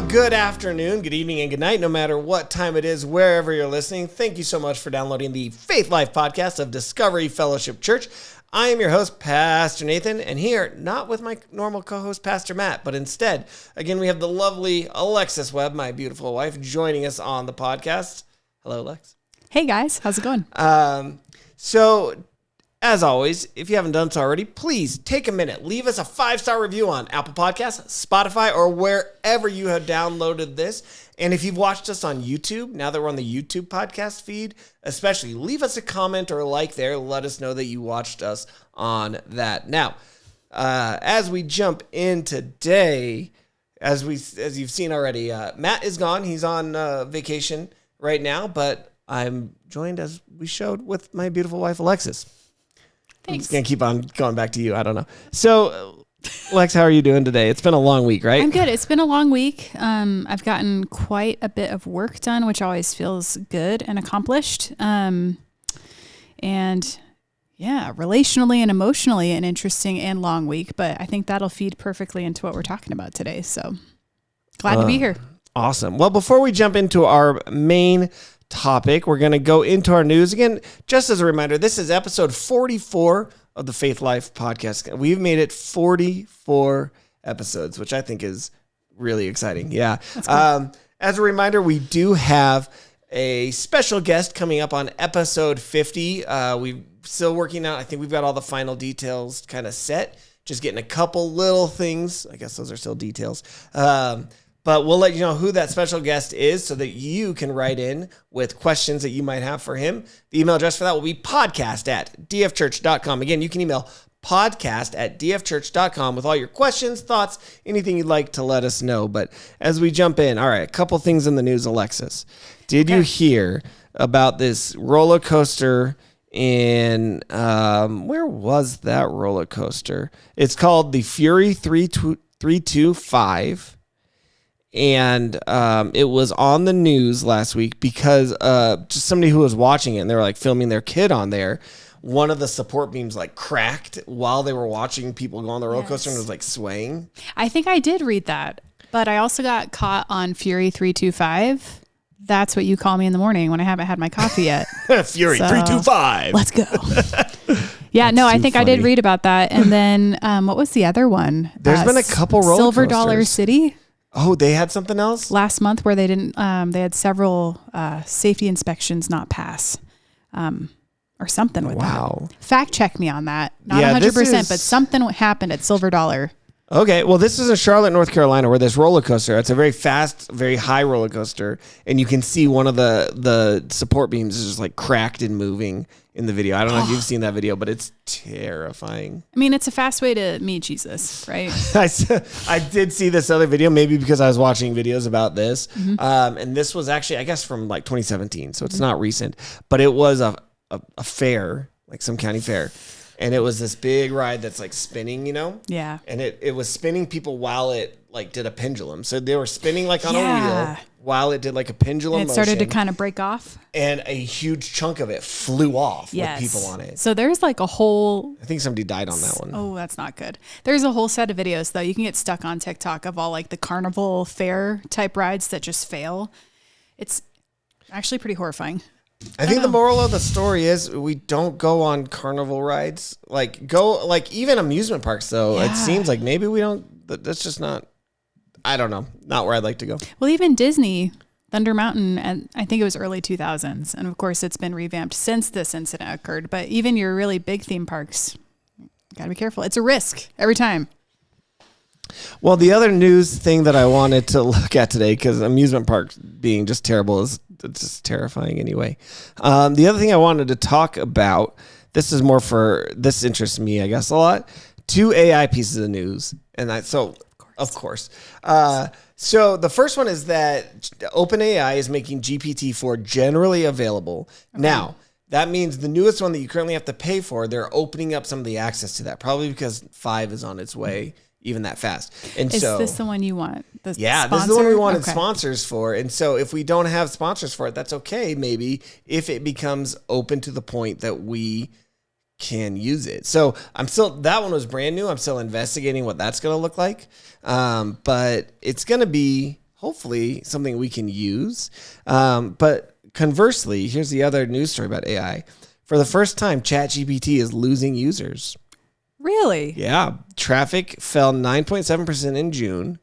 good afternoon, good evening, and good night, no matter what time it is, wherever you're listening. Thank you so much for downloading the Faith Life podcast of Discovery Fellowship Church. I am your host, Pastor Nathan, and here, not with my normal co-host, Pastor Matt, but instead, again, we have the lovely Alexis Webb, my beautiful wife, joining us on the podcast. Hello, Lex. Hey, guys. How's it going? So, as always, if you haven't done so already, please take a minute. Leave us a 5-star review on Apple Podcasts, Spotify, or wherever you have downloaded this. And if you've watched us on YouTube, now that we're on the YouTube podcast feed, especially, leave us a comment or a like there. Let us know that you watched us on that. Now, as we jump in today, as you've seen already, Matt is gone. He's on vacation right now, but I'm joined, as we showed, with my beautiful wife, Alexis. Thanks. I'm just going to keep on going back to you. I don't know. So, Lex, how are you doing today? It's been a long week, right? I'm good. It's been a long week. I've gotten quite a bit of work done, which always feels good and accomplished. And yeah, relationally and emotionally an interesting and long week, but I think that'll feed perfectly into what we're talking about today. So glad to be here. Awesome. Well, before we jump into our main topic, we're going to go into our news again. Just as a reminder, this is episode 44 of the Faith Life podcast. We've made it 44 episodes, which I think is really exciting. Yeah. Cool. As a reminder, we do have a special guest coming up on episode 50. We're still working out. I think we've got all the final details kind of set. Just getting a couple little things. I guess those are still details. But we'll let you know who that special guest is so that you can write in with questions that you might have for him. The email address for that will be podcast@dfchurch.com. Again, you can email podcast@dfchurch.com with all your questions, thoughts, anything you'd like to let us know. But as we jump in, all right, a couple things in the news, Alexis. Did you hear about this roller coaster in, where was that roller coaster? It's called the Fury 325. And it was on the news last week because just somebody who was watching it, and they were like filming their kid on there. One of the support beams like cracked while they were watching people go on the roller coaster, and it was like swaying. I think I did read that, but I also got caught on Fury 325. That's what you call me in the morning when I haven't had my coffee yet. Fury 325. Let's go. Yeah, no, I think funny. I did read about that. And then what was the other one? There's been a couple roller Silver coasters. Dollar City. Oh, they had something else? Last month where they didn't, they had several safety inspections not pass or something with that. Fact check me on that. Not 100%, but something happened at Silver Dollar. Okay, well, this is in Charlotte, North Carolina, where this roller coaster, it's a very fast, very high roller coaster, and you can see one of the support beams is just like cracked and moving in the video. I don't know if you've seen that video, but it's terrifying. I mean, it's a fast way to meet Jesus, right? I did see this other video, maybe because I was watching videos about this, and this was actually, I guess, from like 2017, so it's not recent, but it was a fair, like some county fair. And it was this big ride that's like spinning, you know? Yeah. And it was spinning people while it like did a pendulum. So they were spinning like on a wheel while it did like a pendulum and it started to kind of break off. And a huge chunk of it flew off with people on it. So there's like a whole... I think somebody died on that one. Oh, that's not good. There's a whole set of videos though. You can get stuck on TikTok of all like the carnival fair type rides that just fail. It's actually pretty horrifying. I think the moral of the story is we don't go on carnival rides. Like even amusement parks though. Yeah. It seems like maybe we don't. That's just not. I don't know. Not where I'd like to go. Well, even Disney, Thunder Mountain, and I think it was early 2000s, and of course it's been revamped since this incident occurred. But even your really big theme parks, gotta be careful. It's a risk every time. Well, the other news thing that I wanted to look at today, because amusement parks being just terrible is just terrifying anyway. The other thing I wanted to talk about, this interests me, I guess, a lot. 2 AI pieces of news. Of course. So the first one is that OpenAI is making GPT-4 generally available. Okay. Now, that means the newest one that you currently have to pay for, they're opening up some of the access to that, probably because 5 is on its way. Even that fast. And is this the one you want? This is the one we wanted sponsors for. And so if we don't have sponsors for it, that's okay, maybe, if it becomes open to the point that we can use it. So that one was brand new. I'm still investigating what that's going to look like. But it's going to be hopefully something we can use. But conversely, here's the other news story about AI. For the first time, ChatGPT is losing users. Really? Yeah. Traffic fell 9.7% in June.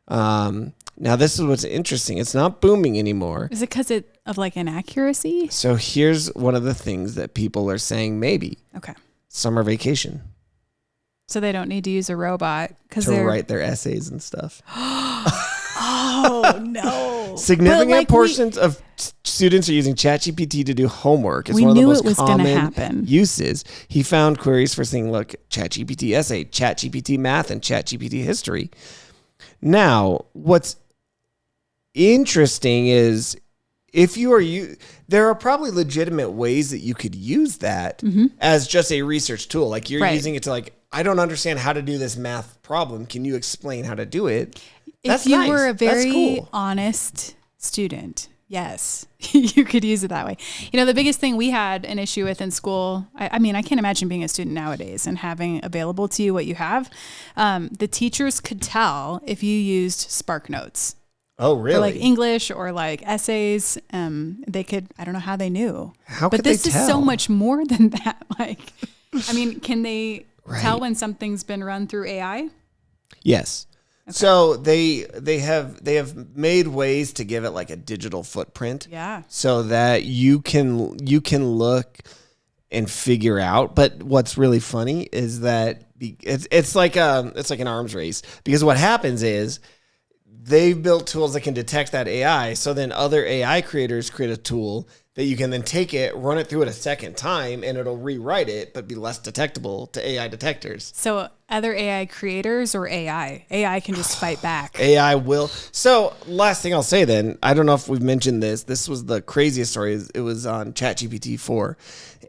Now, this is what's interesting. It's not booming anymore. Is it because of like inaccuracy? So here's one of the things that people are saying maybe. Okay. Summer vacation. So they don't need to use a robot to write their essays and stuff. Oh, no. Significant portions of students are using ChatGPT to do homework. It's one of the most common uses. He found queries for saying, look, ChatGPT essay, ChatGPT math, and ChatGPT history. Now, what's interesting is there are probably legitimate ways that you could use that as just a research tool. Like you're using it to like, I don't understand how to do this math problem. Can you explain how to do it? If you were a very honest student, yes, you could use it that way. You know, the biggest thing we had an issue with in school, I mean, I can't imagine being a student nowadays and having available to you what you have. The teachers could tell if you used Spark Notes. Oh, really? For like English or like essays. They could, I don't know how they knew. How could they tell? But this is so much more than that. Like, I mean, can they tell when something's been run through AI? Yes. Okay. So they have made ways to give it like a digital footprint. Yeah. So that you can look and figure out. But what's really funny is that it's like an arms race, because what happens is they've built tools that can detect that AI. So then other AI creators create a tool that you can then take it, run it through it a second time, and it'll rewrite it, but be less detectable to AI detectors. So other AI creators or AI can just fight back. AI will. So last thing I'll say then, I don't know if we've mentioned this. This was the craziest story. It was on ChatGPT 4.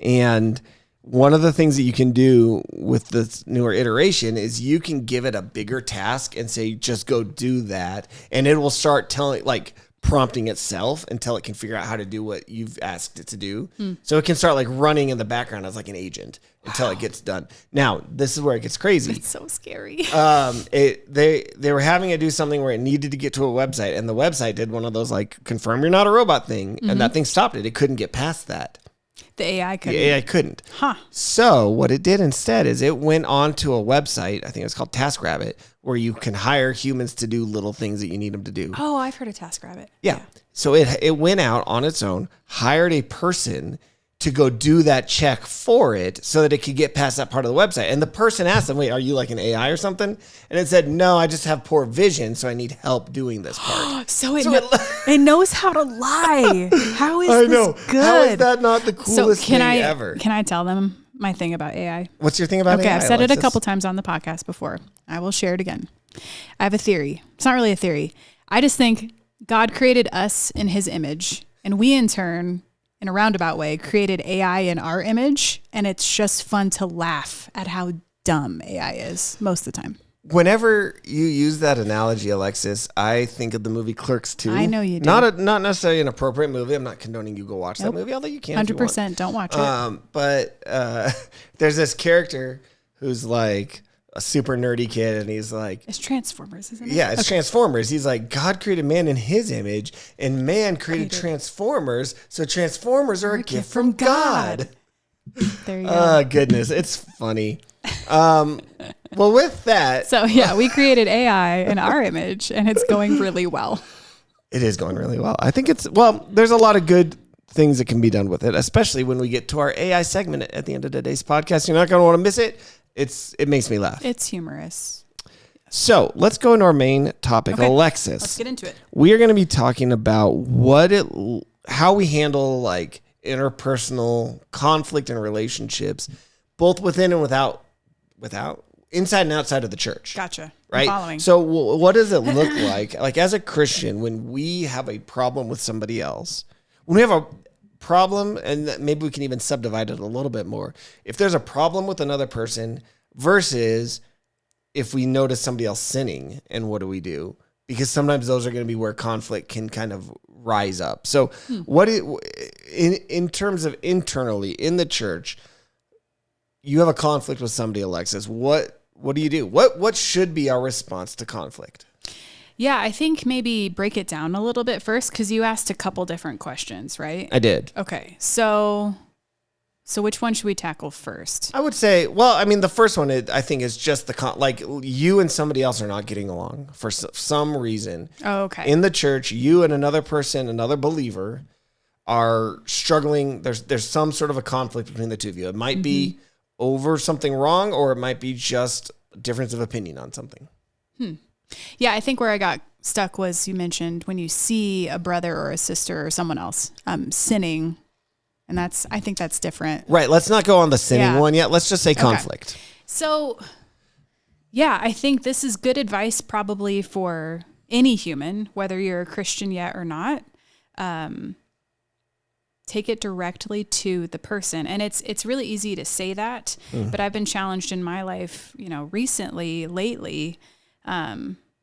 And one of the things that you can do with this newer iteration is you can give it a bigger task and say, just go do that. And it will start prompting itself until it can figure out how to do what you've asked it to do. So it can start like running in the background as like an agent until it gets done. Now, this is where it gets crazy. It's so scary. They were having it do something where it needed to get to a website, and the website did one of those like confirm you're not a robot thing, and that thing stopped it. It couldn't get past that. The AI couldn't. The AI couldn't. Huh. So what it did instead is it went onto a website, I think it was called TaskRabbit, where you can hire humans to do little things that you need them to do. Oh, I've heard of TaskRabbit. Yeah. So it went out on its own, hired a person to go do that check for it so that it could get past that part of the website. And the person asked them, wait, are you like an AI or something? And it said, no, I just have poor vision, so I need help doing this part. so it knows how to lie. How is this good? How is that not the coolest thing ever? Can I tell them my thing about AI? What's your thing about AI? Okay, I've said it a couple times on the podcast before. I will share it again. I have a theory. It's not really a theory. I just think God created us in his image, and we in turn, in a roundabout way, created AI in our image, and it's just fun to laugh at how dumb AI is most of the time. Whenever you use that analogy, Alexis, I think of the movie Clerks 2. I know you do. Not necessarily an appropriate movie. I'm not condoning you go watch that movie, although you can. 100% don't watch it. But there's this character who's like a super nerdy kid, and he's like, it's Transformers, isn't it? Yeah, it's Transformers. He's like, God created man in his image, and man created Transformers, so Transformers are a gift from God. There you go. Oh, goodness. It's funny. Well, with that. So, yeah, we created AI in our image, and it's going really well. It is going really well. I think there's a lot of good things that can be done with it, especially when we get to our AI segment at the end of today's podcast. You're not going to want to miss it. It makes me laugh. It's humorous. So let's go into our main topic, okay. Alexis. Let's get into it. We are going to be talking about how we handle like interpersonal conflict in relationships, both within and without, inside and outside of the church. Gotcha. Right. I'm following. So what does it look like as a Christian, when we have a problem with somebody else, when we have a problem, and maybe we can even subdivide it a little bit more. If there's a problem with another person versus if we notice somebody else sinning, and what do we do? Because sometimes those are going to be where conflict can kind of rise up. So in terms of internally in the church, you have a conflict with somebody, Alexis. What do you do? What should be our response to conflict? Yeah, I think maybe break it down a little bit first, because you asked a couple different questions, right? I did. Okay, so which one should we tackle first? I would say, well, I mean, the first one, I think, is just like you and somebody else are not getting along for some reason. Oh, okay. In the church, you and another person, another believer, are struggling. There's some sort of a conflict between the two of you. It might be over something wrong, or it might be just a difference of opinion on something. Yeah, I think where I got stuck was you mentioned when you see a brother or a sister or someone else sinning. And I think that's different. Right. Let's not go on the sinning one yet. Let's just say conflict. Okay. So, yeah, I think this is good advice probably for any human, whether you're a Christian yet or not. Take it directly to the person. And it's really easy to say that, but I've been challenged in my life, lately,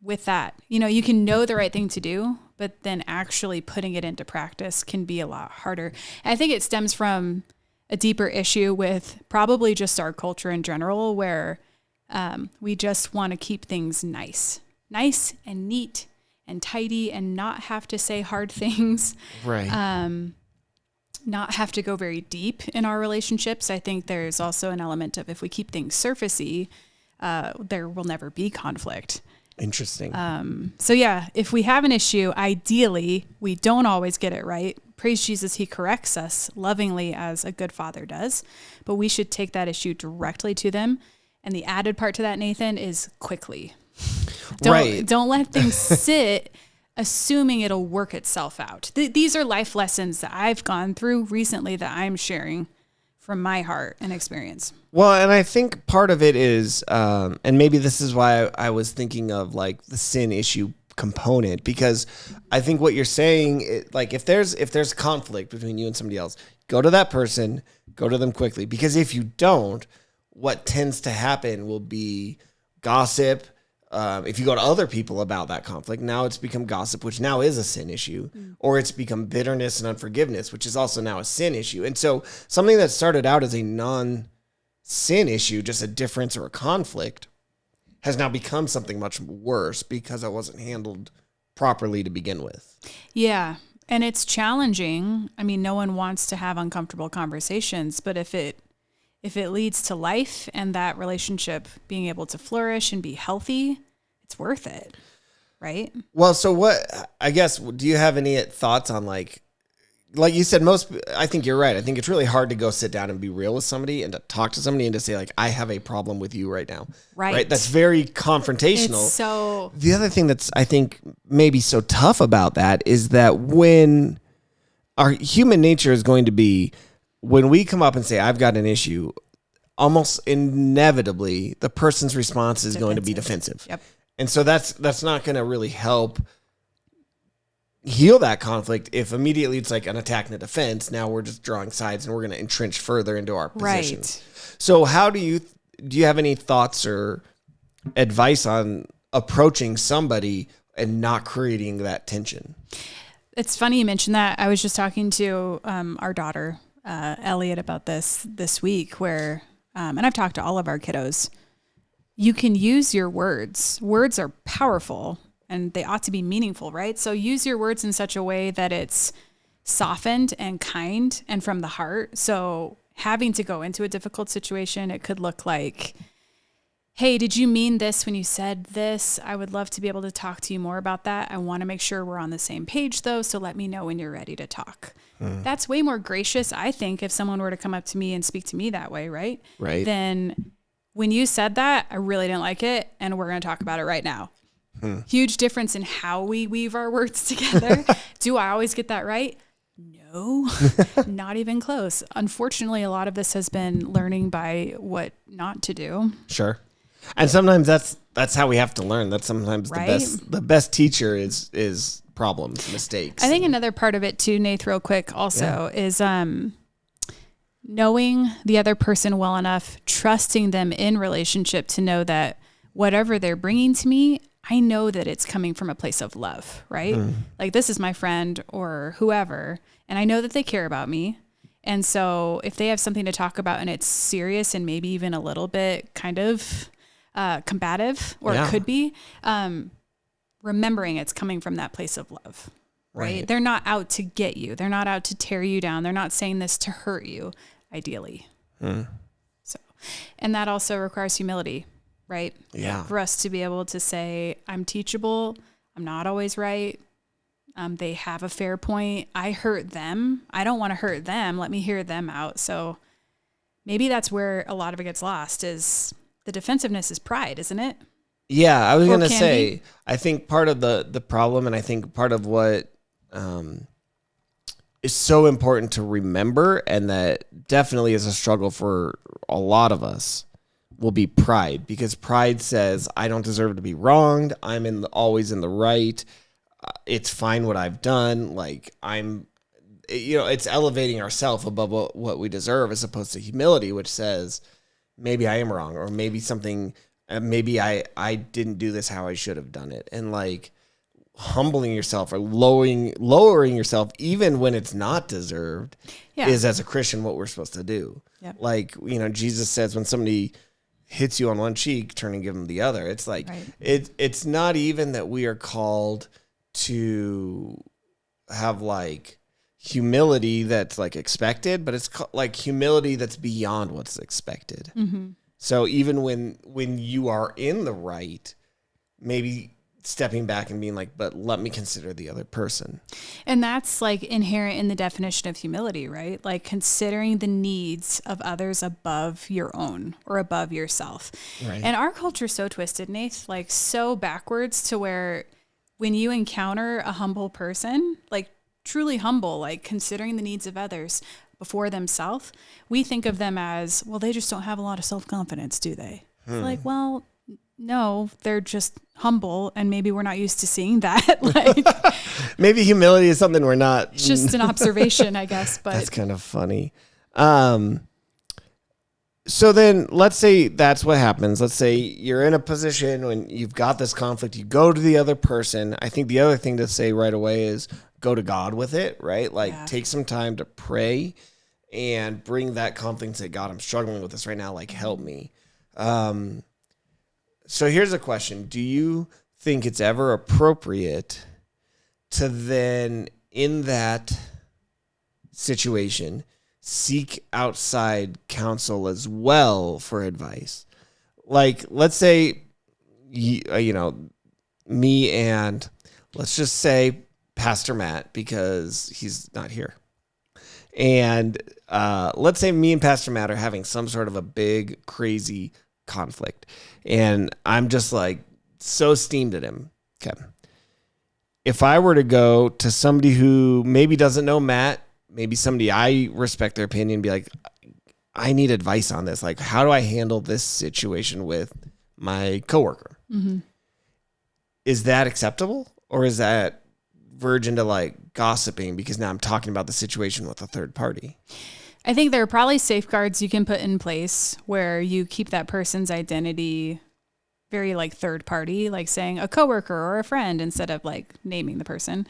with that. You can know the right thing to do, but then actually putting it into practice can be a lot harder. And I think it stems from a deeper issue with probably just our culture in general, where we just want to keep things nice and neat and tidy, and not have to say hard things. Right. Not have to go very deep in our relationships. I think there's also an element of, if we keep things surfacey, there will never be conflict. Interesting. So yeah, if we have an issue, ideally, we don't always get it right. Praise Jesus, he corrects us lovingly as a good father does, but we should take that issue directly to them. And the added part to that, Nathan, is quickly. Don't let things sit assuming it'll work itself out. These are life lessons that I've gone through recently that I'm sharing from my heart and experience. Well, and I think part of it is, and maybe this is why I was thinking of like the sin issue component, because I think what you're saying, like if there's conflict between you and somebody else, go to that person, go to them quickly, because if you don't, what tends to happen will be gossip. If you go to other people about that conflict, now it's become gossip, which now is a sin issue, or it's become bitterness and unforgiveness, which is also now a sin issue. And so something that started out as a non-sin issue, just a difference or a conflict, has now become something much worse because it wasn't handled properly to begin with. Yeah. And it's challenging. I mean, no one wants to have uncomfortable conversations, but if it leads to life and that relationship being able to flourish and be healthy, it's worth it, right? Well, so I guess, do you have any thoughts on like you said, I think you're right. I think it's really hard to go sit down and be real with somebody and to talk to somebody and to say like, I have a problem with you right now. Right? That's very confrontational. So the other thing that's, I think, maybe so tough about that is that when our human nature is going to be, when we come up and say, I've got an issue, almost inevitably, the person's response is going to be defensive. Yep. And so that's not going to really help heal that conflict if immediately it's like an attack and a defense. Now we're just drawing sides and we're going to entrench further into our positions. Right. So how do you have any thoughts or advice on approaching somebody and not creating that tension? It's funny you mentioned that. I was just talking to our daughter, Elliot, about this week, where, and I've talked to all of our kiddos, you can use your words. Words are powerful and they ought to be meaningful, right? So use your words in such a way that it's softened and kind and from the heart. So having to go into a difficult situation, it could look like, hey, did you mean this when you said this? I would love to be able to talk to you more about that. I want to make sure we're on the same page though. So let me know when you're ready to talk. That's way more gracious, I think, if someone were to come up to me and speak to me that way, right? Right. Then when you said that, I really didn't like it, and we're going to talk about it right now. Huge difference in how we weave our words together. Do I always get that right? No, not even close. Unfortunately, a lot of this has been learning by what not to do. Sure. And sometimes that's how we have to learn. That's sometimes right? the best teacher is problems, mistakes. I think another part of it too, Nath, real quick also is knowing the other person well enough, trusting them in relationship to know that whatever they're bringing to me, I know that it's coming from a place of love, right? Like this is my friend or whoever, and I know that they care about me. And so if they have something to talk about and it's serious and maybe even a little bit kind of combative, or it could be, remembering it's coming from that place of love, right? They're not out to get you. They're not out to tear you down. They're not saying this to hurt you, ideally. So, and that also requires humility, right? Yeah. For us to be able to say, I'm teachable. I'm not always right. They have a fair point. I hurt them. I don't want to hurt them. Let me hear them out. So maybe that's where a lot of it gets lost, is the defensiveness is pride, isn't it? Yeah, I was going to say, I think part of the problem, and I think part of what is so important to remember, and that definitely is a struggle for a lot of us, will be pride. Because pride says, I don't deserve to be wronged. I'm always in the right. It's fine what I've done. Like, it's elevating ourselves above what we deserve, as opposed to humility, which says, maybe I am wrong, or maybe something... maybe I didn't do this how I should have done it. And like humbling yourself or lowering yourself, even when it's not deserved, is, as a Christian, what we're supposed to do. Yep. Like, Jesus says, when somebody hits you on one cheek, turn and give them the other. It's like, it's not even that we are called to have like humility that's like expected, but it's like humility that's beyond what's expected. Mm-hmm. So even when you are in the right, maybe stepping back and being like, but let me consider the other person. And that's like inherent in the definition of humility, right? Like considering the needs of others above your own or above yourself. Right. And our culture is so twisted, Nath, like so backwards, to where when you encounter a humble person, like truly humble, like considering the needs of others before themselves, we think of them as, well, they just don't have a lot of self-confidence, do they? It's like, well, no, they're just humble, and maybe we're not used to seeing that. Like, maybe humility is something we're not. It's just an observation, I guess. But that's kind of funny. So then let's say that's what happens. Let's say you're in a position when you've got this conflict, you go to the other person. I think the other thing to say right away is go to God with it, right? Like take some time to pray and bring that confidence that, God, I'm struggling with this right now. Like, help me. So here's a question. Do you think it's ever appropriate to then, in that situation, seek outside counsel as well for advice? Like, let's say, me and let's just say Pastor Matt, because he's not here. And let's say me and Pastor Matt are having some sort of a big, crazy conflict. And I'm just like so steamed at him. Okay. If I were to go to somebody who maybe doesn't know Matt, maybe somebody I respect their opinion, be like, I need advice on this. Like, how do I handle this situation with my coworker? Mm-hmm. Is that acceptable? Or is that verge into like gossiping because now I'm talking about the situation with a third party? I think there are probably safeguards you can put in place where you keep that person's identity very like third party, like saying a coworker or a friend instead of like naming the person.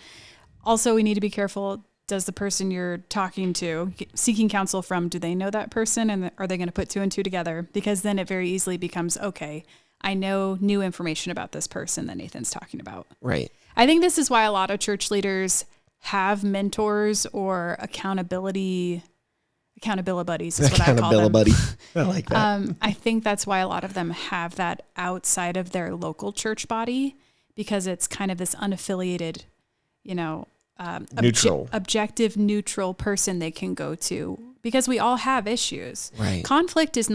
Also, we need to be careful. Does the person you're talking to, seeking counsel from, do they know that person? And are they going to put two and two together? Because then it very easily becomes, okay, I know new information about this person that Nathan's talking about. Right. I think this is why a lot of church leaders have mentors or accountability buddies is what I call them. Buddy. I like that. I think that's why a lot of them have that outside of their local church body, because it's kind of this unaffiliated, neutral, objective, neutral person they can go to, because we all have issues. Right. Conflict is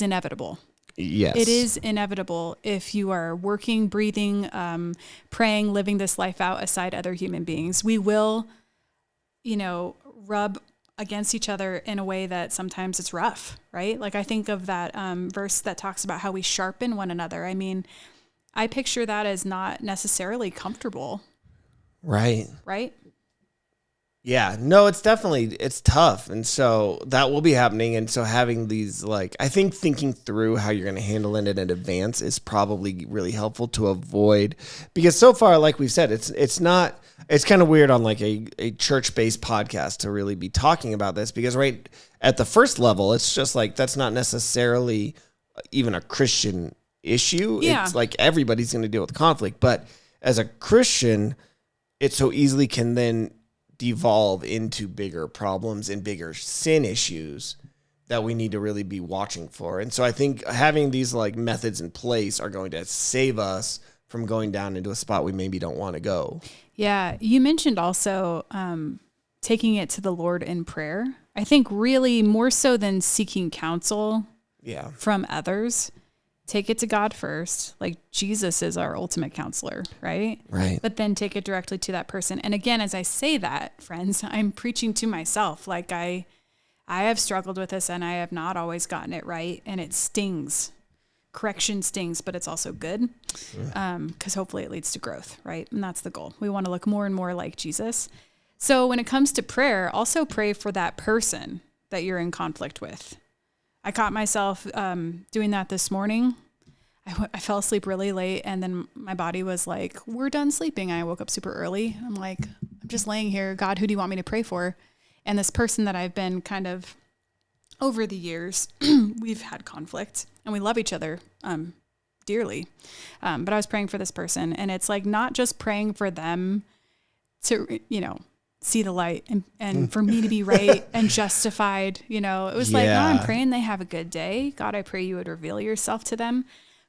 inevitable. Yes. It is inevitable if you are working, breathing, praying, living this life out aside other human beings. We will, rub against each other in a way that sometimes it's rough, right? Like I think of that verse that talks about how we sharpen one another. I mean, I picture that as not necessarily comfortable. Right. Right? Yeah, no, it's tough. And so that will be happening. And so having these, I think thinking through how you're going to handle it in advance is probably really helpful to avoid, because so far, like we've said, it's kind of weird on like a church-based podcast to really be talking about this, because right at the first level, it's just like, that's not necessarily even a Christian issue. Yeah. It's like everybody's going to deal with conflict. But as a Christian, it so easily can then devolve into bigger problems and bigger sin issues that we need to really be watching for. And so I think having these like methods in place are going to save us from going down into a spot we maybe don't want to go. Yeah. You mentioned also taking it to the Lord in prayer. I think really more so than seeking counsel from others, take it to God first. Like Jesus is our ultimate counselor, right? Right. But then take it directly to that person. And again, as I say that, friends, I'm preaching to myself. Like I have struggled with this and I have not always gotten it right. And it stings. Correction stings, but it's also good because hopefully it leads to growth, right? And that's the goal. We want to look more and more like Jesus. So when it comes to prayer, also pray for that person that you're in conflict with. I caught myself doing that this morning. I fell asleep really late and then my body was like, we're done sleeping. I woke up super early. I'm like, I'm just laying here. God, who do you want me to pray for? And this person that I've been kind of over the years, we've had conflict and we love each other dearly. But I was praying for this person and it's like not just praying for them to, see the light and for me to be right and justified, it was like, no, I'm praying they have a good day. God, I pray you would reveal yourself to them,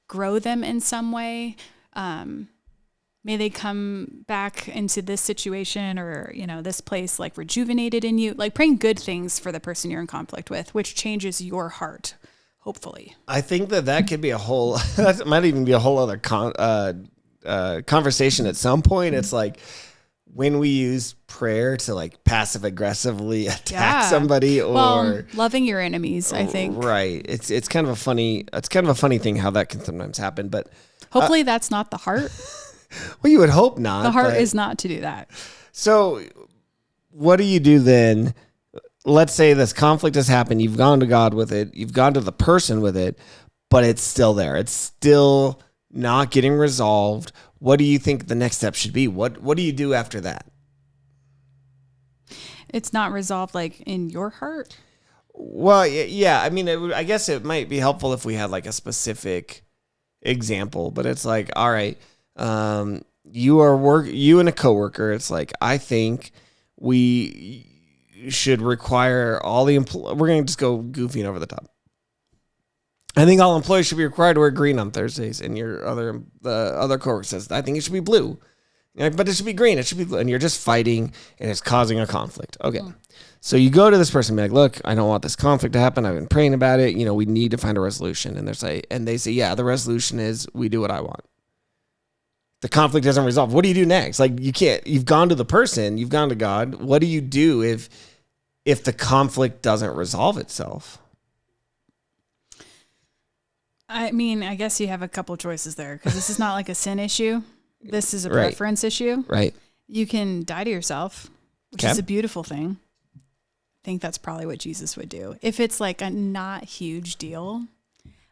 grow them in some way. May they come back into this situation or, this place like rejuvenated in you, like praying good things for the person you're in conflict with, which changes your heart, hopefully. I think that could be that might even be a whole other conversation at some point. It's like when we use prayer to like passive aggressively attack somebody or loving your enemies, I think. Right. It's kind of a funny thing how that can sometimes happen, but hopefully that's not the heart. Well, you would hope not. The heart is not to do that. So what do you do then? Let's say this conflict has happened. You've gone to God with it. You've gone to the person with it, but it's still there. It's still not getting resolved. What do you think the next step should be? What do you do after that? It's not resolved like in your heart? Well, yeah. I mean, I guess it might be helpful if we had like a specific example, but it's like, all right, you and a coworker, it's like, I think we should require all the we're going to just go goofy and over the top. I think all employees should be required to wear green on Thursdays, and the other coworker says, I think it should be blue. But it should be green. It should be blue. And you're just fighting, and it's causing a conflict. Okay. So you go to this person and be like, look, I don't want this conflict to happen. I've been praying about it. We need to find a resolution. And they say, yeah, the resolution is we do what I want. The conflict isn't resolved. What do you do next? Like you've gone to the person, you've gone to God. What do you do if the conflict doesn't resolve itself? I mean, I guess you have a couple choices there because this is not like a sin issue. This is a preference issue. Right. You can die to yourself, which is a beautiful thing. I think that's probably what Jesus would do. If it's like a not huge deal,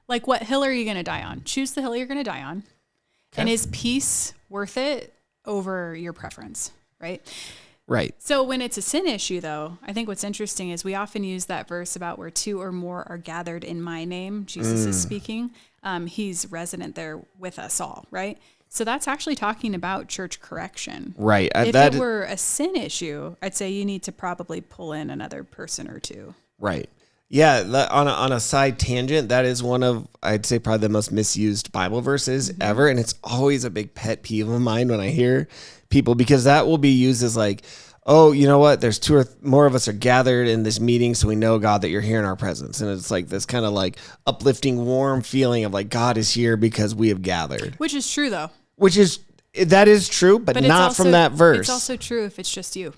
like what hill are you going to die on? Choose the hill you're going to die on. Okay. And is peace worth it over your preference? Right. Right. So when it's a sin issue, though, I think what's interesting is we often use that verse about where two or more are gathered in my name. Jesus is speaking. He's resident there with us all, right? So that's actually talking about church correction. Right. If it were a sin issue, I'd say you need to probably pull in another person or two. Right. Yeah. On a side tangent, that is one of, I'd say, probably the most misused Bible verses ever. And it's always a big pet peeve of mine when I hear people, because that will be used as like, oh, you know what? There's two or more of us are gathered in this meeting, so we know, God, that you're here in our presence. And it's like this kind of like uplifting, warm feeling of like God is here because we have gathered. Which is true, though. That is true, but not also, from that verse. It's also true if it's just you.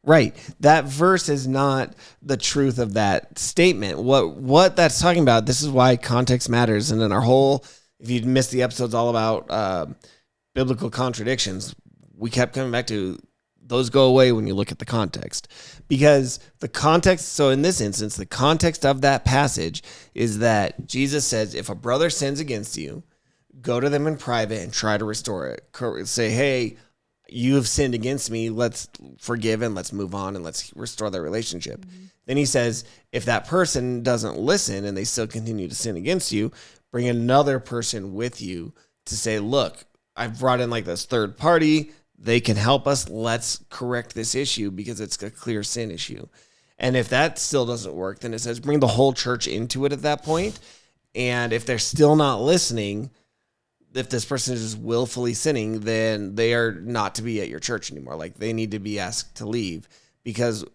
Right. That verse is not the truth of that statement. What that's talking about, this is why context matters. And then if you missed the episodes all about biblical contradictions, we kept coming back to those go away when you look at the context. Because the context, so in this instance, the context of that passage is that Jesus says, if a brother sins against you, go to them in private and try to restore it. Say, hey, you have sinned against me. Let's forgive and let's move on and let's restore their relationship. Mm-hmm. Then he says, if that person doesn't listen and they still continue to sin against you, bring another person with you to say, look, I've brought in like this third party. They can help us. Let's correct this issue because it's a clear sin issue. And if that still doesn't work, then it says bring the whole church into it at that point. And if they're still not listening, if this person is just willfully sinning, then they are not to be at your church anymore. Like they need to be asked to leave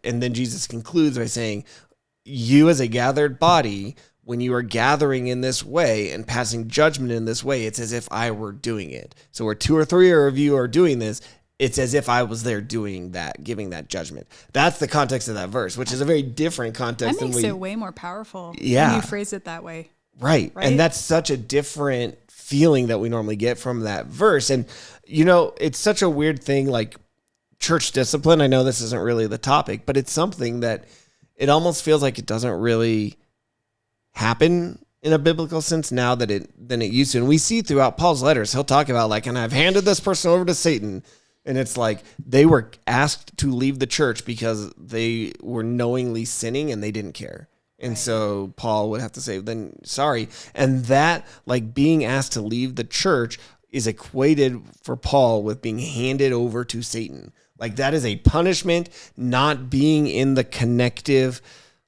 and then Jesus concludes by saying, you as a gathered body, when you are gathering in this way and passing judgment in this way, it's as if I were doing it. So where 2 or 3 of you are doing this, it's as if I was there doing that, giving that judgment. That's the context of that verse, which is a very different context. That makes it way more powerful when you phrase it that way. Right. And that's such a different feeling that we normally get from that verse. And, it's such a weird thing, like church discipline. I know this isn't really the topic, but it's something that it almost feels like it doesn't really happen in a biblical sense now than it used to. And we see throughout Paul's letters, he'll talk about like, and I've handed this person over to Satan. And it's like they were asked to leave the church because they were knowingly sinning and they didn't care. And so Paul would have to say, then sorry. And that like being asked to leave the church is equated for Paul with being handed over to Satan. Like that is a punishment, not being in the connective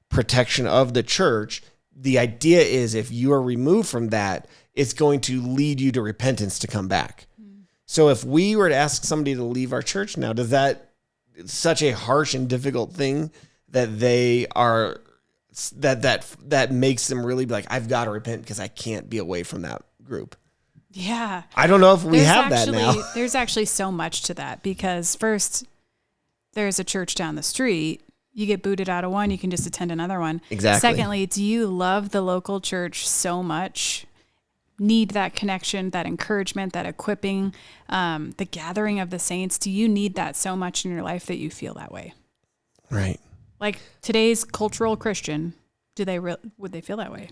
protection of the church. The idea is if you are removed from that, it's going to lead you to repentance to come back. So if we were to ask somebody to leave our church now, does that such a harsh and difficult thing that they are that makes them really be like, I've got to repent because I can't be away from that group? Yeah. I don't know if we have that now. There's actually so much to that because first there's a church down the street. You get booted out of one, you can just attend another one. Exactly. Secondly, do you love the local church so much? Need that connection, that encouragement, that equipping, the gathering of the saints? Do you need that so much in your life that you feel that way? Right. Like today's cultural Christian, would they feel that way?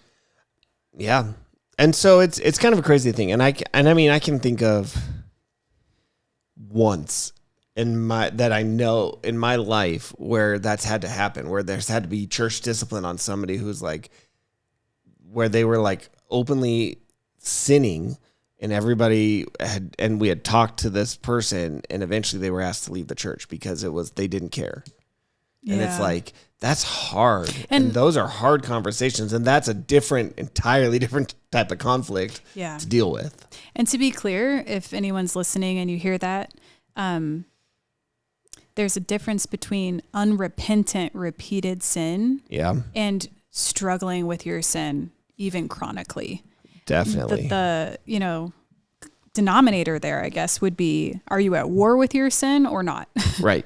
Yeah. And so it's kind of a crazy thing. And I can think of once that I know in my life where that's had to happen, where there's had to be church discipline on somebody who's like, where they were like openly sinning and we had talked to this person and eventually they were asked to leave the church because they didn't care. And it's like, that's hard. And those are hard conversations. And that's entirely different type of conflict to deal with. And to be clear, if anyone's listening and you hear that, there's a difference between unrepentant, repeated sin and struggling with your sin, even chronically. Definitely. The denominator there, I guess, would be, are you at war with your sin or not? Right.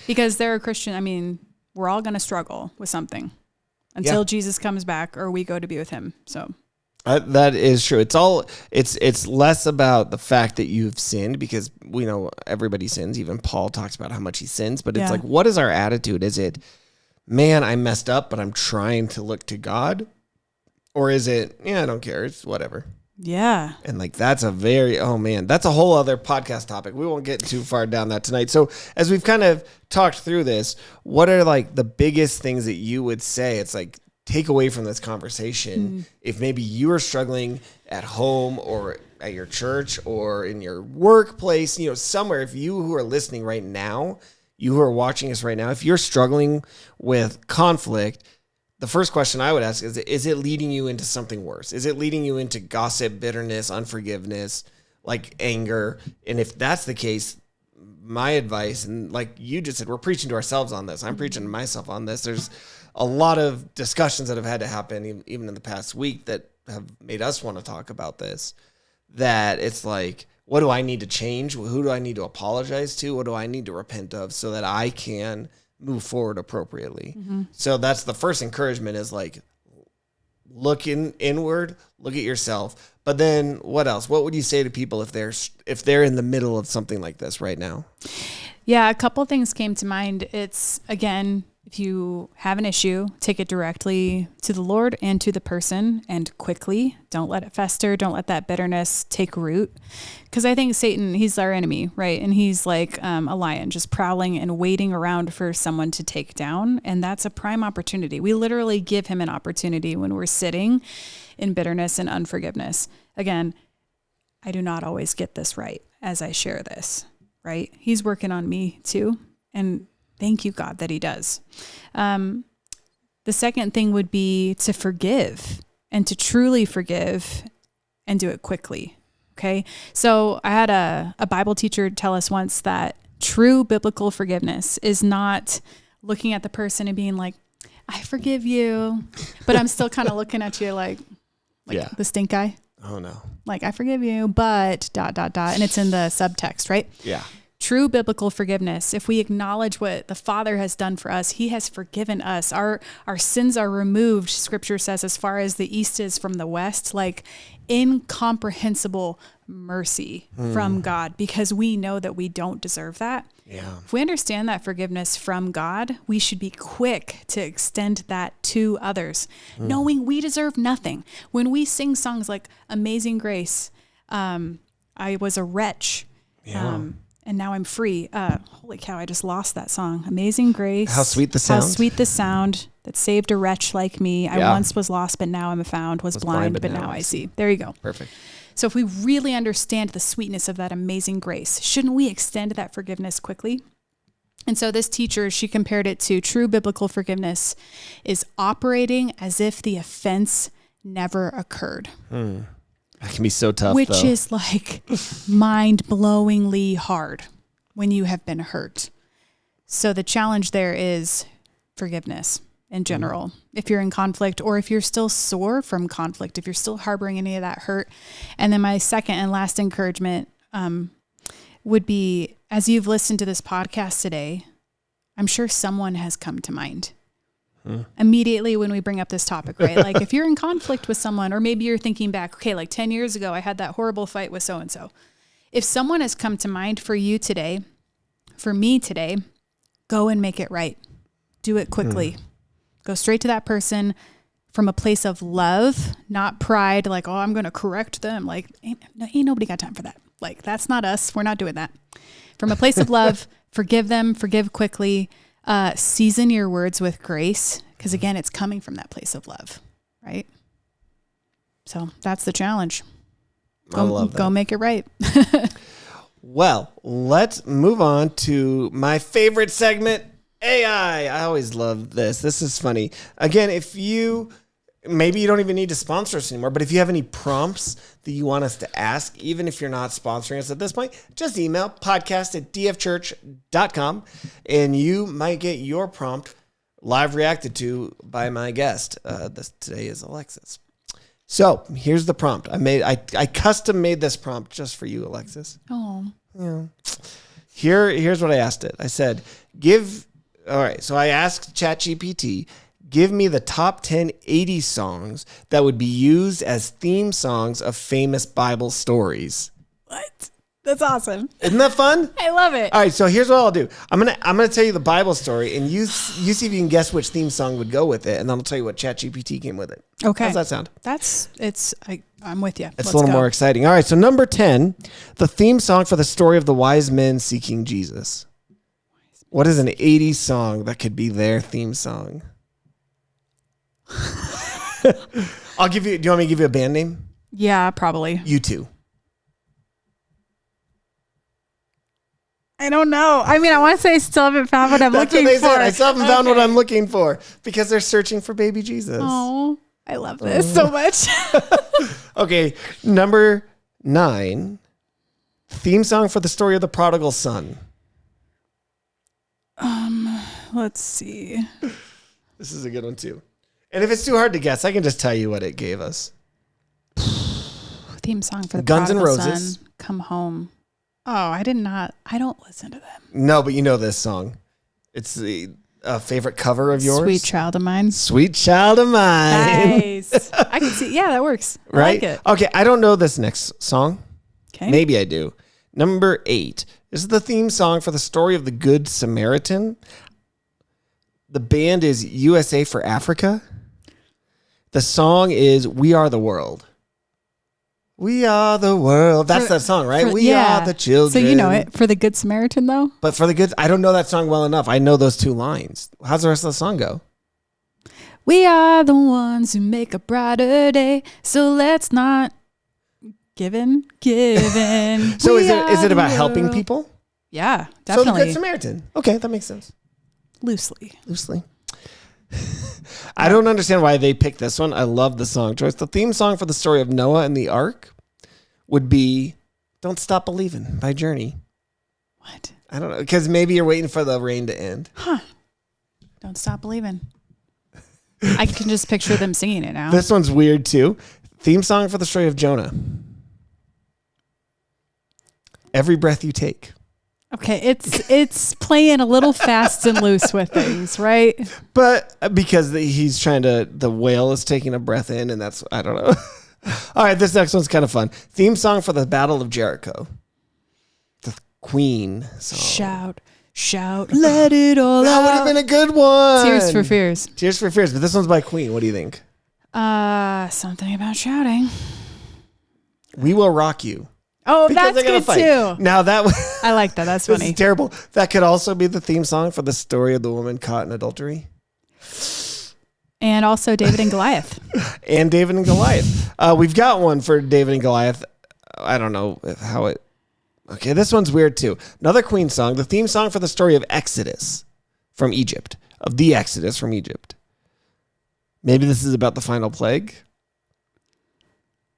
Because they're a Christian. We're all going to struggle with something until Jesus comes back or we go to be with him. So that is true. It's less about the fact that you've sinned because we know everybody sins. Even Paul talks about how much he sins, but it's like, what is our attitude? Is it, man, I messed up, but I'm trying to look to God? Or is it, I don't care. It's whatever. Yeah. And like, that's a whole other podcast topic. We won't get too far down that tonight. So as we've kind of talked through this, what are like the biggest things that you would say? It's like, take away from this conversation. If maybe you are struggling at home or at your church or in your workplace, somewhere, if you who are listening right now, you who are watching us right now, if you're struggling with conflict, the first question I would ask is it leading you into something worse? Is it leading you into gossip, bitterness, unforgiveness, like anger? And if that's the case, my advice, and like you just said, we're preaching to ourselves on this. I'm preaching to myself on this. There's a lot of discussions that have had to happen even in the past week that have made us want to talk about this, that it's like, what do I need to change? Who do I need to apologize to? What do I need to repent of so that I can move forward appropriately? So that's the first encouragement is like, look inward, look at yourself. But then what else? What would you say to people if they're in the middle of something like this right now? Yeah, a couple things came to mind. It's, again, If you have an issue, take it directly to the Lord and to the person, and quickly. Don't let it fester. Don't let that bitterness take root. Because I think Satan, he's our enemy, right? And he's like a lion, just prowling and waiting around for someone to take down. And that's a prime opportunity. We literally give him an opportunity when we're sitting in bitterness and unforgiveness. Again, I do not always get this right as I share this, right? He's working on me too. And thank you, God, that he does. The second thing would be to forgive, and to truly forgive and do it quickly. Okay. So I had a Bible teacher tell us once that true biblical forgiveness is not looking at the person and being like, I forgive you, but I'm still kind of looking at you like the stink eye. Oh no. Like, I forgive you, but ... And it's in the subtext, right? Yeah. True biblical forgiveness, if we acknowledge what the Father has done for us, he has forgiven us. Our sins are removed, Scripture says, as far as the east is from the west, like incomprehensible mercy from God, because we know that we don't deserve that. Yeah. If we understand that forgiveness from God, we should be quick to extend that to others, knowing we deserve nothing. When we sing songs like Amazing Grace, I was a wretch. Yeah. And now I'm free. Holy cow, I just lost that song. Amazing Grace. How sweet the sound. How sweet the sound that saved a wretch like me. I once was lost, but now I'm found. Was blind, but now I see. There you go. Perfect. So if we really understand the sweetness of that amazing grace, shouldn't we extend that forgiveness quickly? And so this teacher, she compared it to true biblical forgiveness is operating as if the offense never occurred. That can be so tough, which is like mind-blowingly hard when you have been hurt. So the challenge there is forgiveness in general. If you're in conflict, or if you're still sore from conflict, if you're still harboring any of that hurt. And then my second and last encouragement would be, as you've listened to this podcast today, I'm sure someone has come to mind. Immediately when we bring up this topic, right? Like if you're in conflict with someone, or maybe you're thinking back, okay, like 10 years ago, I had that horrible fight with so-and-so. If someone has come to mind for you today, for me today, go and make it right. Do it quickly. Go straight to that person from a place of love, not pride. Like, oh, I'm going to correct them. Like, ain't nobody got time for that. Like, that's not us. We're not doing that. From a place of love, forgive them, forgive quickly. Season your words with grace, because again, it's coming from that place of love, right? So that's the challenge. I love that. Go make it right. Well, let's move on to my favorite segment, AI. I always love this. This is funny. Again, maybe you don't even need to sponsor us anymore, but if you have any prompts that you want us to ask, even if you're not sponsoring us at this point, just email podcast@dfchurch.com and you might get your prompt live reacted to by my guest. Today is Alexis. So here's the prompt. I custom made this prompt just for you, Alexis. Oh. Yeah. Here's what I asked it. I said, so I asked ChatGPT, give me the top 10 80s songs that would be used as theme songs of famous Bible stories. What? That's awesome. Isn't that fun? I love it. All right, so here's what I'll do. I'm gonna tell you the Bible story, and you see if you can guess which theme song would go with it, and then I'll tell you what ChatGPT came with it. Okay. How's that sound? I'm with you. It's a little more exciting. All right, so number 10, the theme song for the story of the wise men seeking Jesus. What is an 80s song that could be their theme song? I'll give you. Do you want me to give you a band name? Yeah, probably. U2. I don't know. I mean, I want to say I still haven't found what I'm looking for. Said. I still haven't found what I'm looking for because they're searching for baby Jesus. Oh, I love this so much. Okay, number 9, theme song for the story of the prodigal son. Let's see. This is a good one too. And if it's too hard to guess, I can just tell you what it gave us. Theme song for the Guns N' prodigal Roses. son. Come home. Oh, I don't listen to them. No, but you know this song. It's the favorite cover of yours. Sweet Child of Mine. Sweet Child of Mine. Nice. I can see. Yeah, that works. I Right? like it. Okay, I don't know this next song. Okay. Maybe I do. Number 8. This is the theme song for the story of the Good Samaritan. The band is USA for Africa. The song is We Are the World. We are the world. That's that song, right? We are the children. So you know it. For the Good Samaritan, though? But for the good, I don't know that song well enough. I know those two lines. How's the rest of the song go? We are the ones who make a brighter day. So let's not given. So is it about helping people? Yeah, definitely. So the Good Samaritan. Okay, that makes sense. Loosely. I don't understand why they picked this one. I love the song choice. The theme song for the story of Noah and the Ark would be Don't Stop Believing by Journey. What? I don't know. Because maybe you're waiting for the rain to end. Huh. Don't Stop Believing. I can just picture them singing it now. This one's weird too. Theme song for the story of Jonah. Every Breath You Take. Okay, it's playing a little fast and loose with things, right? But because he's the whale is taking a breath in, and that's, I don't know. All right, this next one's kind of fun. Theme song for the Battle of Jericho. The Queen song. Shout, let it all out. That would have been a good one. Tears for Fears. But this one's by Queen. What do you think? Something about shouting. We Will Rock You. Oh, that's good too. Now that I like that. That's funny. This is terrible. That could also be the theme song for the story of the woman caught in adultery. And also David and Goliath. And David and Goliath. We've got one for David and Goliath. I don't know how it... Okay, this one's weird too. Another Queen song. The theme song for the story of Exodus from Egypt. Of the Exodus from Egypt. Maybe this is about the final plague.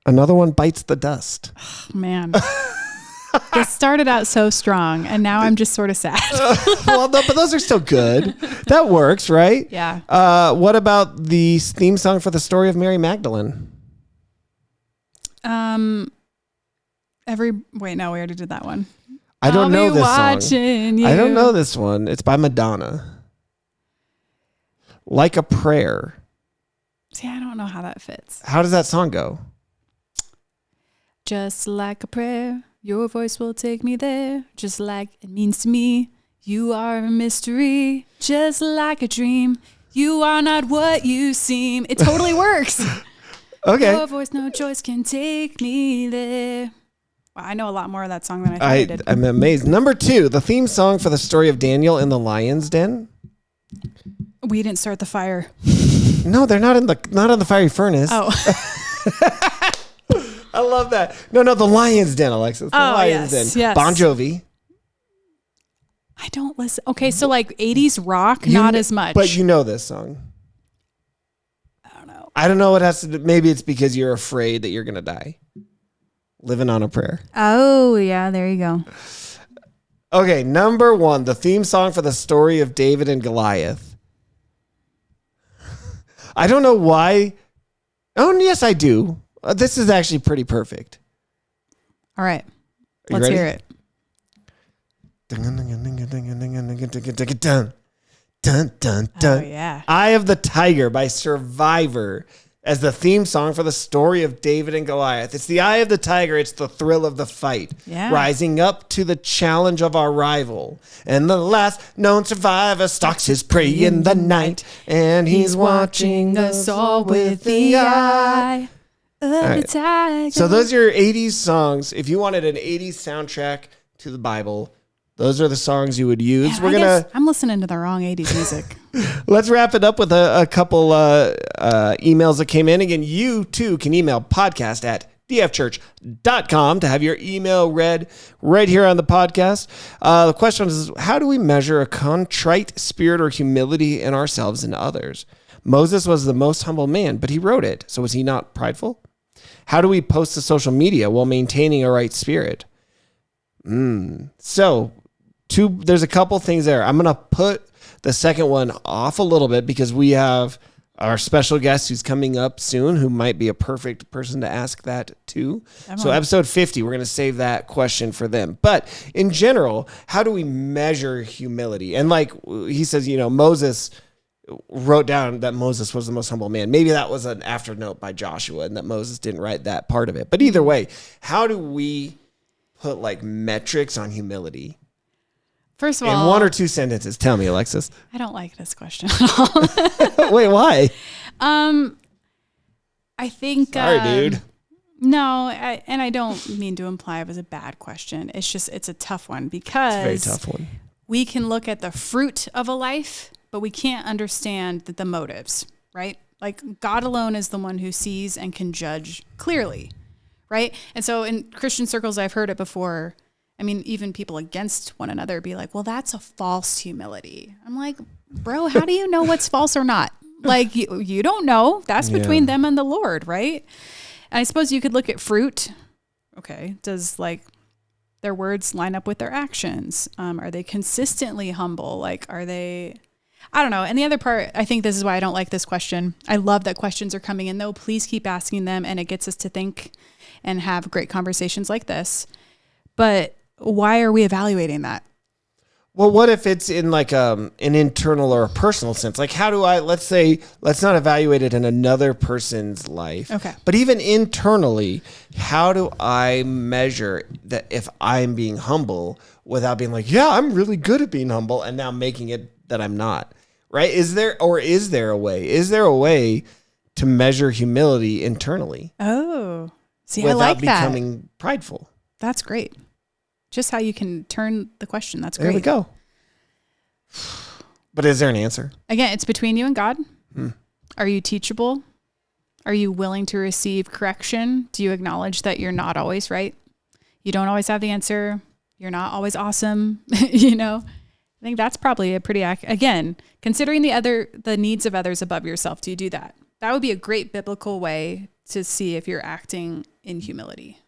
Another one, Bites the Dust. Oh, man. This started out so strong, and now I'm just sort of sad. But those are still good. That works, right? Yeah. What about the theme song for the story of Mary Magdalene? Wait, no, we already did that one. I don't know this song. I don't know this one. It's by Madonna. Like a Prayer. See, I don't know how that fits. How does that song go? Just like a prayer, your voice will take me there. Just like it means to me, you are a mystery. Just like a dream, you are not what you seem. It totally works. Okay. Your voice, no choice can take me there. Wow, I know a lot more of that song than I thought I did. I'm amazed. Number 2, the theme song for the story of Daniel in the lion's den. We didn't start the fire. No, they're not in the fiery furnace. Oh. I love that. No, the Lion's Den, Alexis. The Lion's Den. Yes. Bon Jovi. I don't listen. Okay, so like 80s rock, not as much. But you know this song. I don't know. I don't know what has to do. Maybe it's because you're afraid that you're going to die. Living on a Prayer. Oh, yeah, there you go. Okay, number 1, the theme song for the story of David and Goliath. I don't know why. Oh, yes, I do. This is actually pretty perfect. All right. Let's hear it. Oh, yeah. Eye of the Tiger by Survivor as the theme song for the story of David and Goliath. It's the eye of the tiger. It's the thrill of the fight. Yeah. Rising up to the challenge of our rival. And the last known survivor stalks his prey in the night. And he's watching us all with the eye. Right. So those are your 80s songs. If you wanted an 80s soundtrack to the Bible, those are the songs you would use. Man, I'm listening to the wrong 80s music. Let's wrap it up with a couple emails that came in. Again, you too can email podcast@dfchurch.com to have your email read right here on the podcast. The question is, how do we measure a contrite spirit or humility in ourselves and others? Moses was the most humble man, but he wrote it. So was he not prideful? How do we post to social media while maintaining a right spirit? So there's a couple things there. I'm going to put the second one off a little bit because we have our special guest who's coming up soon who might be a perfect person to ask that to. So episode 50, we're going to save that question for them. But in general, how do we measure humility? And like he says, Moses wrote down that Moses was the most humble man. Maybe that was an afternote by Joshua and that Moses didn't write that part of it. But either way, how do we put like metrics on humility? First of all, in 1 or 2 sentences, tell me, Alexis. I don't like this question at all. Wait, why? I think. Sorry, dude. No, I don't mean to imply it was a bad question. It's just, it's a tough one because it's a very tough one. We can look at the fruit of a life, but we can't understand the motives, right? Like God alone is the one who sees and can judge clearly, right? And so in Christian circles, I've heard it before. I mean, even people against one another be like, well, that's a false humility. I'm like, bro, how do you know what's false or not? Like you don't know. That's between them and the Lord, right? And I suppose you could look at fruit. Okay. Does like their words line up with their actions? Are they consistently humble? Like, are they, I don't know. And the other part, I think this is why I don't like this question. I love that questions are coming in though. Please keep asking them. And it gets us to think and have great conversations like this. But why are we evaluating that? Well, what if it's in like an internal or a personal sense? Like how do let's not evaluate it in another person's life. Okay. But even internally, how do I measure that if I'm being humble without being like, yeah, I'm really good at being humble and now making it that I'm not, right? Is there a way? Is there a way to measure humility internally? Oh, see, I like that. Without becoming prideful. That's great. Just how you can turn the question. That's great. There we go. But is there an answer? Again, it's between you and God. Are you teachable? Are you willing to receive correction? Do you acknowledge that you're not always right? You don't always have the answer. You're not always awesome. I think that's probably a pretty again, considering the needs of others above yourself. Do you do that? That would be a great biblical way to see if you're acting in humility.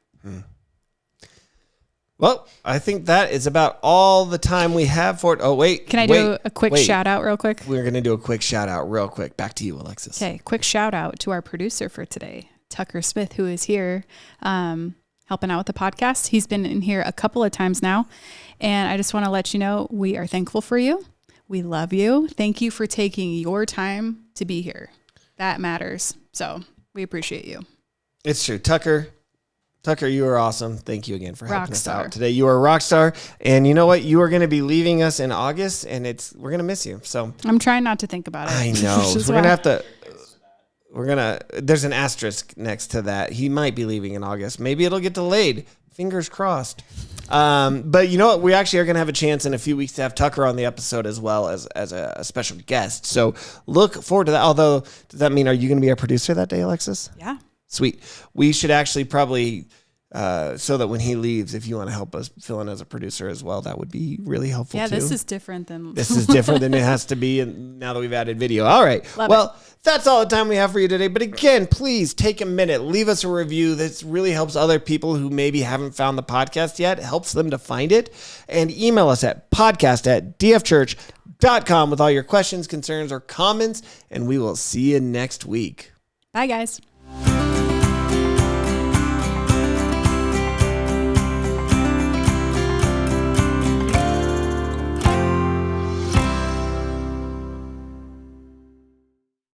Well, I think that is about all the time we have for it. Oh, wait. Can I do a quick shout out real quick? We're going to do a quick shout out real quick. Back to you, Alexis. Okay. Quick shout out to our producer for today, Tucker Smith, who is here helping out with the podcast. He's been in here a couple of times now. And I just want to let you know, we are thankful for you. We love you. Thank you for taking your time to be here. That matters. So we appreciate you. It's true. Tucker, you are awesome. Thank you again for helping us out today. You are a rock star. And you know what? You are going to be leaving us in August, and we're going to miss you. So I'm trying not to think about it. I know. We're going to there's an asterisk next to that. He might be leaving in August. Maybe it'll get delayed. Fingers crossed. But you know what? We actually are going to have a chance in a few weeks to have Tucker on the episode as well as a special guest. So look forward to that. Although, does that mean, are you going to be our producer that day, Alexis? Yeah. Sweet. We should actually probably, so that when he leaves, if you want to help us fill in as a producer as well, that would be really helpful too. Yeah, this is different than it has to be. And now that we've added video. All right. Well, that's all the time we have for you today. But again, please take a minute, leave us a review. This really helps other people who maybe haven't found the podcast yet. It helps them to find it. And email us at podcast@dfchurch.com with all your questions, concerns, or comments. And we will see you next week. Bye, guys.